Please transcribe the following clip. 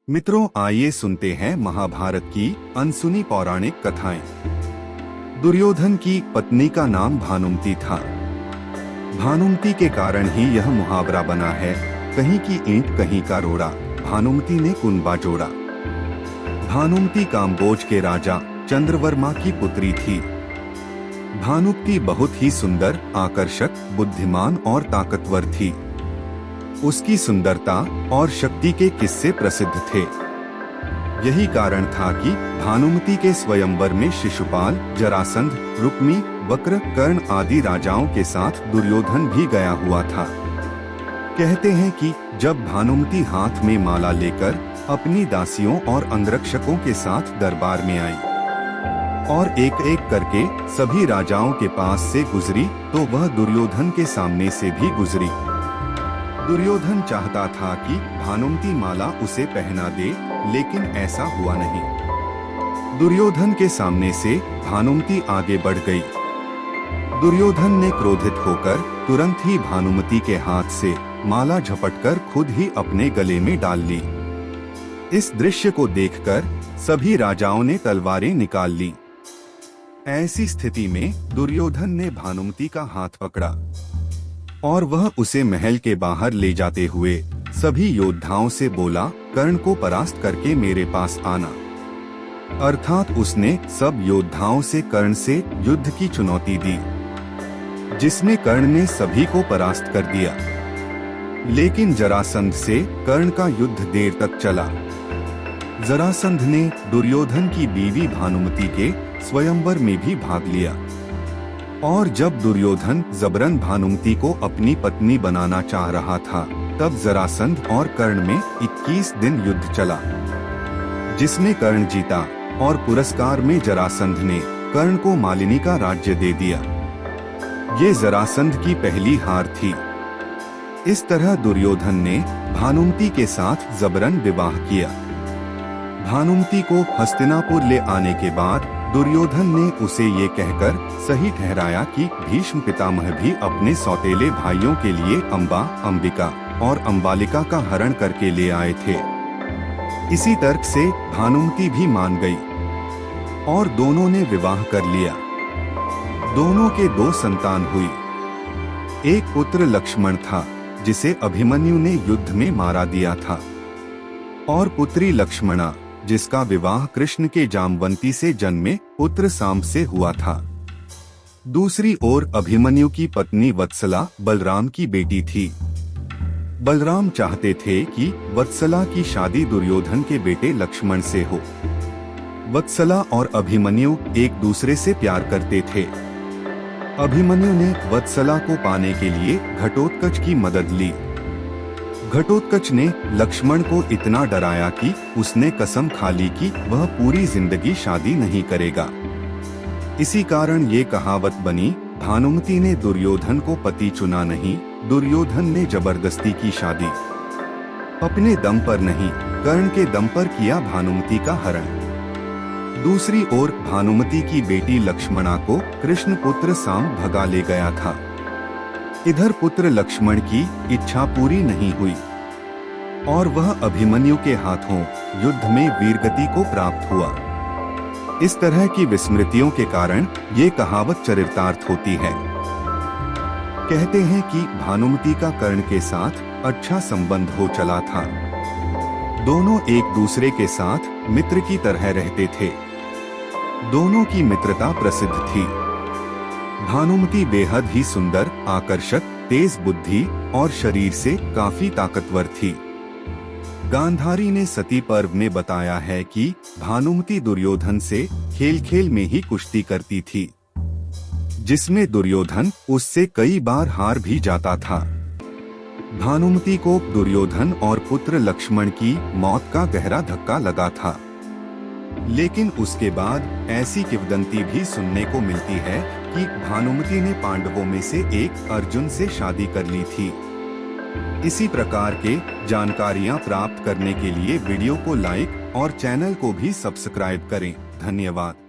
मित्रों, आइए सुनते हैं महाभारत की अनसुनी पौराणिक कथाएं। दुर्योधन की पत्नी का नाम भानुमति था। भानुमति के कारण ही यह मुहावरा बना है, कहीं की ईंट कहीं का रोड़ा, भानुमति ने कुनबा जोड़ा। भानुमति काम्बोज के राजा चंद्रवर्मा की पुत्री थी। भानुमति बहुत ही सुंदर, आकर्षक, बुद्धिमान और ताकतवर थी। उसकी सुंदरता और शक्ति के किस्से प्रसिद्ध थे। यही कारण था कि भानुमति के स्वयंवर में शिशुपाल, जरासंध, रुक्मी, वक्र, कर्ण आदि राजाओं के साथ दुर्योधन भी गया हुआ था। कहते हैं कि जब भानुमति हाथ में माला लेकर अपनी दासियों और अंगरक्षकों के साथ दरबार में आई और एक एक करके सभी राजाओं के पास से गुजरी, तो वह दुर्योधन के सामने से भी गुजरी। दुर्योधन चाहता था कि भानुमति माला उसे पहना दे, लेकिन ऐसा हुआ नहीं। दुर्योधन के सामने से भानुमति आगे बढ़ गई। दुर्योधन ने क्रोधित होकर तुरंत ही भानुमति के हाथ से माला झपटकर खुद ही अपने गले में डाल ली। इस दृश्य को देखकर सभी राजाओं ने तलवारें निकाल ली। ऐसी स्थिति में दुर्योधन ने भानुमति का हाथ पकड़ा और वह उसे महल के बाहर ले जाते हुए सभी योद्धाओं से बोला, कर्ण को परास्त करके मेरे पास आना। अर्थात उसने सब योद्धाओं से कर्ण से युद्ध की चुनौती दी, जिसमें कर्ण ने सभी को परास्त कर दिया। लेकिन जरासंध से कर्ण का युद्ध देर तक चला। जरासंध ने दुर्योधन की बीवी भानुमति के स्वयंवर में भी भाग लिया और जब दुर्योधन जबरन भानुमति को अपनी पत्नी बनाना चाह रहा था, तब जरासंध और कर्ण में 21 दिन युद्ध चला, जिसमें कर्ण जीता और पुरस्कार में जरासंध ने कर्ण को मालिनी का राज्य दे दिया। ये जरासंध की पहली हार थी। इस तरह दुर्योधन ने भानुमति के साथ जबरन विवाह किया। भानुमति को हस्तिनापुर ले आने के बाद दुर्योधन ने उसे ये कहकर सही ठहराया कि भीष्म पितामह भी अपने सौतेले भाइयों के लिए अंबा, अंबिका और अंबालिका का हरण करके ले आए थे। इसी तर्क से भानुमति भी मान गई और दोनों ने विवाह कर लिया। दोनों के 2 संतान हुई। एक पुत्र लक्ष्मण था, जिसे अभिमन्यु ने युद्ध में मारा दिया था, और पुत्री लक्ष्मणा, जिसका विवाह कृष्ण के जामवंती से जन्मे पुत्र सांब से हुआ था। दूसरी ओर अभिमन्यु की पत्नी वत्सला बलराम की बेटी थी। बलराम चाहते थे कि वत्सला की शादी दुर्योधन के बेटे लक्ष्मण से हो। वत्सला और अभिमन्यु एक दूसरे से प्यार करते थे। अभिमन्यु ने वत्सला को पाने के लिए घटोत्कच की मदद ली। घटोत्कच ने लक्ष्मण को इतना डराया कि उसने कसम खा ली कि वह पूरी जिंदगी शादी नहीं करेगा। इसी कारण ये कहावत बनी, भानुमति ने दुर्योधन को पति चुना नहीं, दुर्योधन ने जबरदस्ती की शादी। अपने दम पर नहीं, कर्ण के दम पर किया भानुमति का हरण। दूसरी ओर भानुमति की बेटी लक्ष्मणा को कृष्ण पुत्र सांब भगा ले गया था। इधर पुत्र लक्ष्मण की इच्छा पूरी नहीं हुई और वह अभिमन्यु के हाथों युद्ध में वीरगति को प्राप्त हुआ। इस तरह की विस्मृतियों के कारण ये कहावत चरितार्थ होती है। कहते हैं कि भानुमति का कर्ण के साथ अच्छा संबंध हो चला था। दोनों एक दूसरे के साथ मित्र की तरह रहते थे। दोनों की मित्रता प्रसिद्ध थी। भानुमति बेहद ही सुंदर, आकर्षक, तेज बुद्धि और शरीर से काफी ताकतवर थी। गांधारी ने सती पर्व में बताया है कि भानुमति दुर्योधन से खेल खेल में ही कुश्ती करती थी, जिसमें दुर्योधन उससे कई बार हार भी जाता था। भानुमति को दुर्योधन और पुत्र लक्ष्मण की मौत का गहरा धक्का लगा था। लेकिन उसके बाद ऐसी किंवदंती भी सुनने को मिलती है कि भानुमति ने पांडवों में से एक अर्जुन से शादी कर ली थी। इसी प्रकार के जानकारियां प्राप्त करने के लिए वीडियो को लाइक और चैनल को भी सब्सक्राइब करें। धन्यवाद।